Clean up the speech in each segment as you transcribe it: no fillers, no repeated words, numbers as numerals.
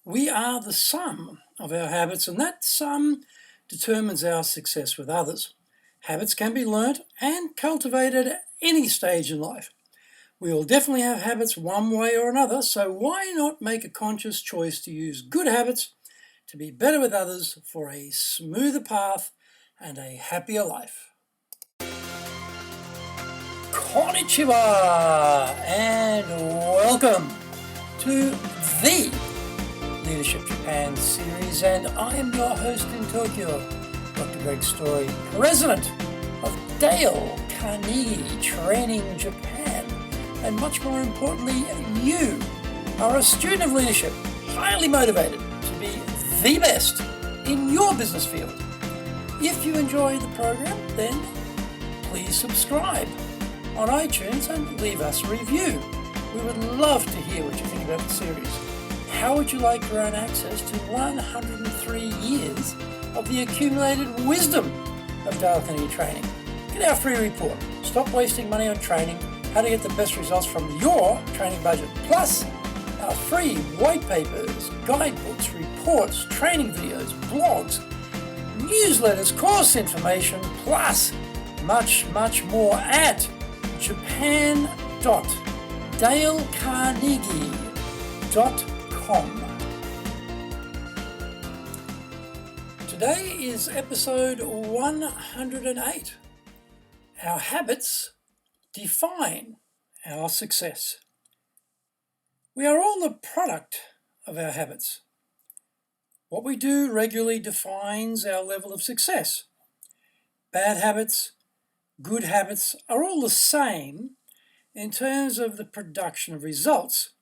We are the sum of our habits, and that sum determines our success with others. Habits can be learnt and cultivated at any stage in life. We will definitely have habits one way or another, so why not make a conscious choice to use good habits to be better with others for a smoother path and a happier life? Konnichiwa and welcome to the Leadership Japan series, and I am your host in Tokyo, Dr. Greg Story, president of Dale Carnegie Training Japan, and much more importantly, you are a student of leadership, highly motivated to be the best in your business field. If you enjoy the program, then please subscribe on iTunes and leave us a review. We would love to hear what you think about the series. How would you like your own access to 103 years of the accumulated wisdom of Dale Carnegie Training? Get our free report, Stop Wasting Money on Training, How to Get the Best Results from Your Training Budget, plus our free white papers, guidebooks, reports, training videos, blogs, newsletters, course information, plus much more at japan.dalecarnegie.com. Today is episode 108. Our habits define our success. We are all the product of our habits. What we do regularly defines our level of success. Bad habits, good habits are all the same in terms of the production of results.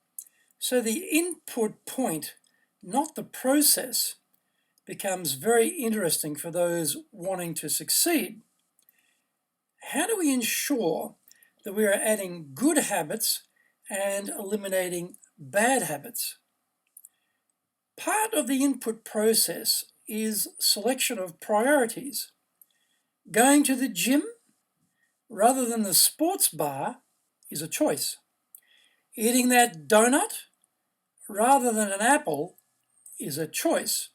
So the input point, not the process, becomes very interesting for those wanting to succeed. How do we ensure that we are adding good habits and eliminating bad habits? Part of the input process is selection of priorities. Going to the gym rather than the sports bar is a choice. Eating that donut rather than an apple is a choice.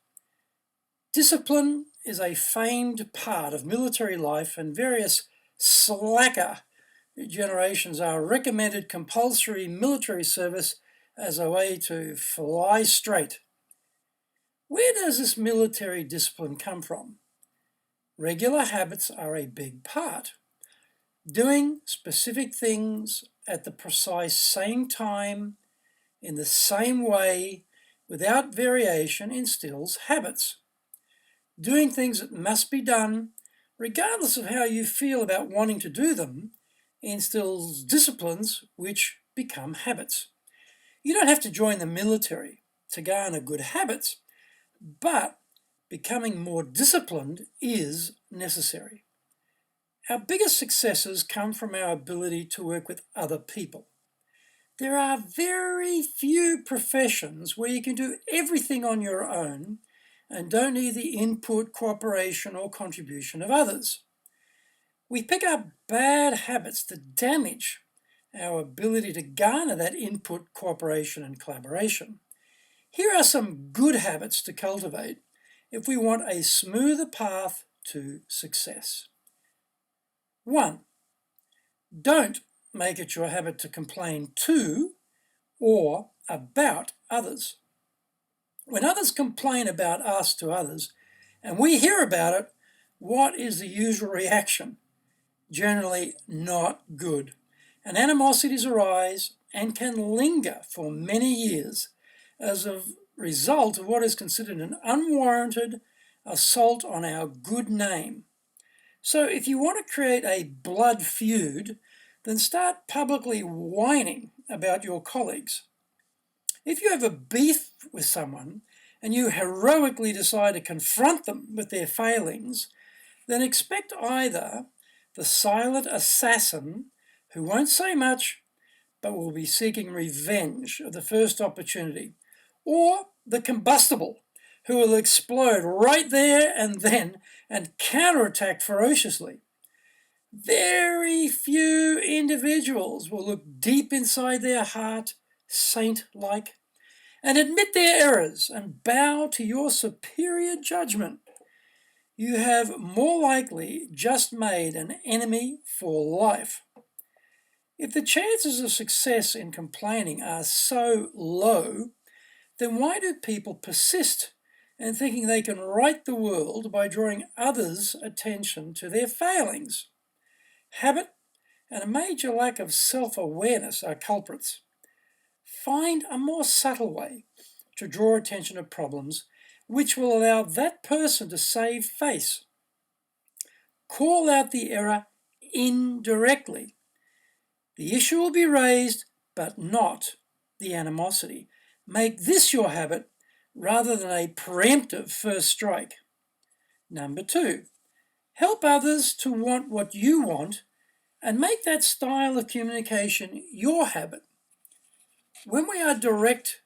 Discipline is a famed part of military life, and various slacker generations are recommended compulsory military service as a way to fly straight. Where does this military discipline come from? Regular habits are a big part. Doing specific things at the precise same time, in the same way, without variation, instills habits. Doing things that must be done, regardless of how you feel about wanting to do them, instills disciplines which become habits. You don't have to join the military to garner good habits, but becoming more disciplined is necessary. Our biggest successes come from our ability to work with other people. There are very few professions where you can do everything on your own and don't need the input, cooperation, or contribution of others. We pick up bad habits that damage our ability to garner that input, cooperation, and collaboration. Here are some good habits to cultivate if we want a smoother path to success. 1. Don't make it your habit to complain to or about others. When others complain about us to others, and we hear about it, what is the usual reaction? Generally not good. And animosities arise and can linger for many years as a result of what is considered an unwarranted assault on our good name. So if you want to create a blood feud, then start publicly whining about your colleagues. If you have a beef with someone and you heroically decide to confront them with their failings, then expect either the silent assassin who won't say much but will be seeking revenge at the first opportunity, or the combustible who will explode right there and then and counterattack ferociously. Very few individuals will look deep inside their heart, saint-like, and admit their errors and bow to your superior judgment, you have more likely just made an enemy for life. If the chances of success in complaining are so low, then why do people persist in thinking they can right the world by drawing others' attention to their failings? Habit and a major lack of self-awareness are culprits. Find a more subtle way to draw attention to problems which will allow that person to save face. Call out the error indirectly. The issue will be raised, but not the animosity. Make this your habit rather than a preemptive first strike. Number 2, help others to want what you want and make that style of communication your habit. When we are direct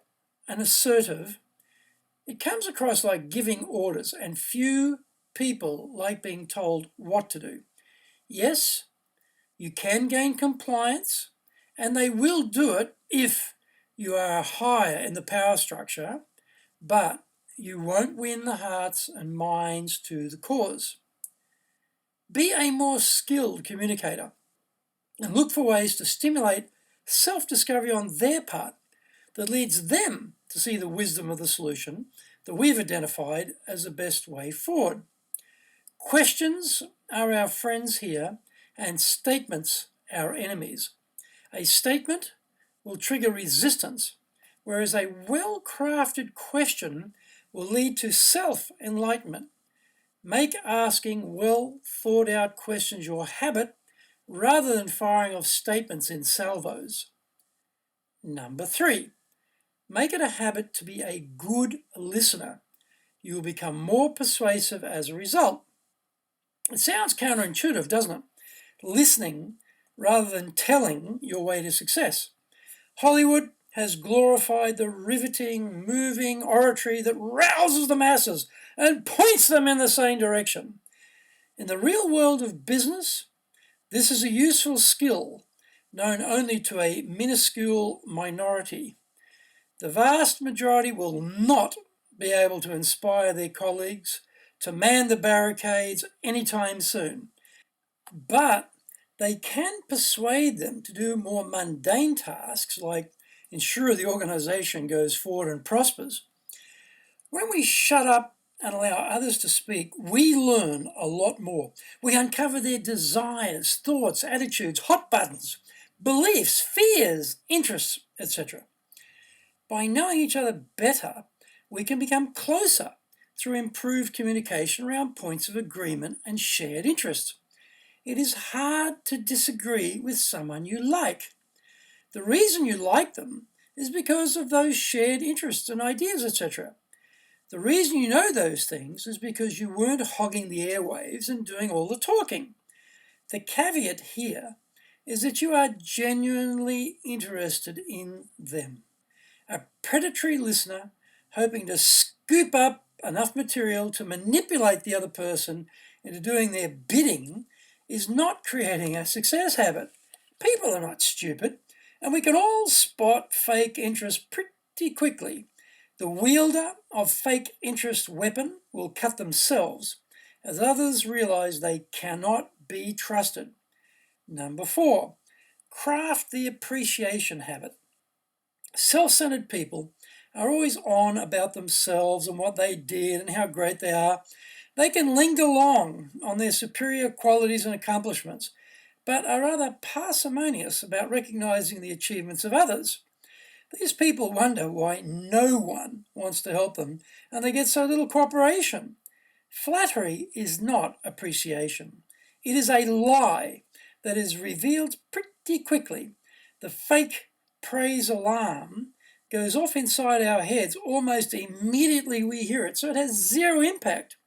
and assertive, it comes across like giving orders, and few people like being told what to do. Yes, you can gain compliance, and they will do it if you are higher in the power structure, but you won't win the hearts and minds to the cause. Be a more skilled communicator and look for ways to stimulate self-discovery on their part that leads them to see the wisdom of the solution that we've identified as the best way forward. Questions are our friends here, and statements our enemies. A statement will trigger resistance, whereas a well-crafted question will lead to self-enlightenment. Make asking well-thought-out questions your habit rather than firing off statements in salvos. Number 3, make it a habit to be a good listener. You will become more persuasive as a result. It sounds counterintuitive, doesn't it? Listening rather than telling your way to success. Hollywood has glorified the riveting, moving oratory that rouses the masses and points them in the same direction. In the real world of business, this is a useful skill known only to a minuscule minority. The vast majority will not be able to inspire their colleagues to man the barricades anytime soon, but they can persuade them to do more mundane tasks like ensure the organization goes forward and prospers. When we shut up and allow others to speak, we learn a lot more. We uncover their desires, thoughts, attitudes, hot buttons, beliefs, fears, interests, etc. By knowing each other better, we can become closer through improved communication around points of agreement and shared interests. It is hard to disagree with someone you like. The reason you like them is because of those shared interests and ideas, etc. The reason you know those things is because you weren't hogging the airwaves and doing all the talking. The caveat here is that you are genuinely interested in them. A predatory listener hoping to scoop up enough material to manipulate the other person into doing their bidding is not creating a success habit. People are not stupid, and we can all spot fake interest pretty quickly. The wielder of fake interest weapon will cut themselves as others realize they cannot be trusted. Number 4, craft the appreciation habit. Self-centered people are always on about themselves and what they did and how great they are. They can linger long on their superior qualities and accomplishments, but are rather parsimonious about recognizing the achievements of others. These people wonder why no one wants to help them and they get so little cooperation. Flattery is not appreciation. It is a lie that is revealed pretty quickly. The fake praise alarm goes off inside our heads almost immediately we hear it, so it has zero impact,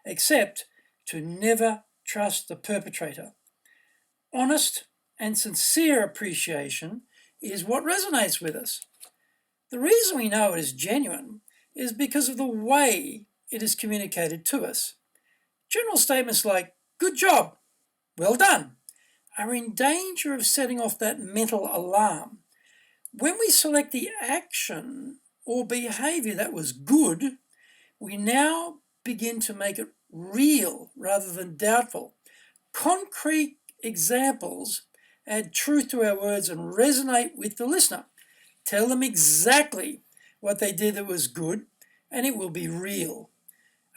except to never trust the perpetrator. Honest and sincere appreciation is what resonates with us. The reason we know it is genuine is because of the way it is communicated to us. General statements like, "Good job," "Well done," are in danger of setting off that mental alarm. When we select the action or behavior that was good, we now begin to make it real rather than doubtful. Concrete examples add truth to our words and resonate with the listener. Tell them exactly what they did that was good, and it will be real.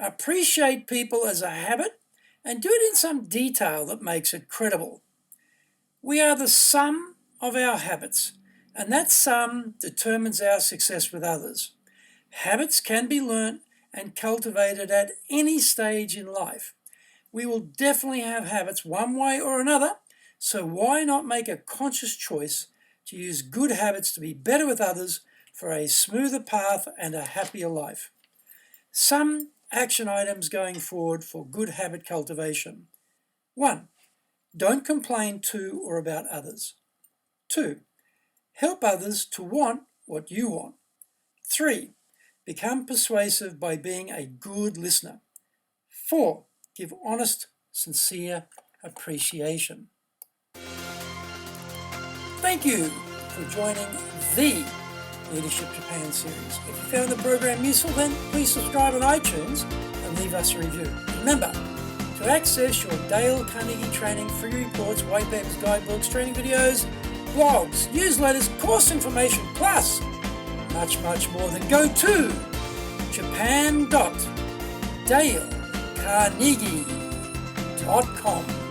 Appreciate people as a habit and do it in some detail that makes it credible. We are the sum of our habits, and that sum determines our success with others. Habits can be learnt and cultivated at any stage in life. We will definitely have habits one way or another, so why not make a conscious choice to use good habits to be better with others for a smoother path and a happier life? Some action items going forward for good habit cultivation. 1. Don't complain to or about others. 2. Help others to want what you want. 3. Become persuasive by being a good listener. 4. Give honest, sincere appreciation. Thank you for joining the Leadership Japan series. If you found the program useful, then please subscribe on iTunes and leave us a review. Remember, to access your Dale Carnegie training, free reports, white papers, guidebooks, training videos, blogs, newsletters, course information, plus much more, then go to japan.dalecarnegie.com.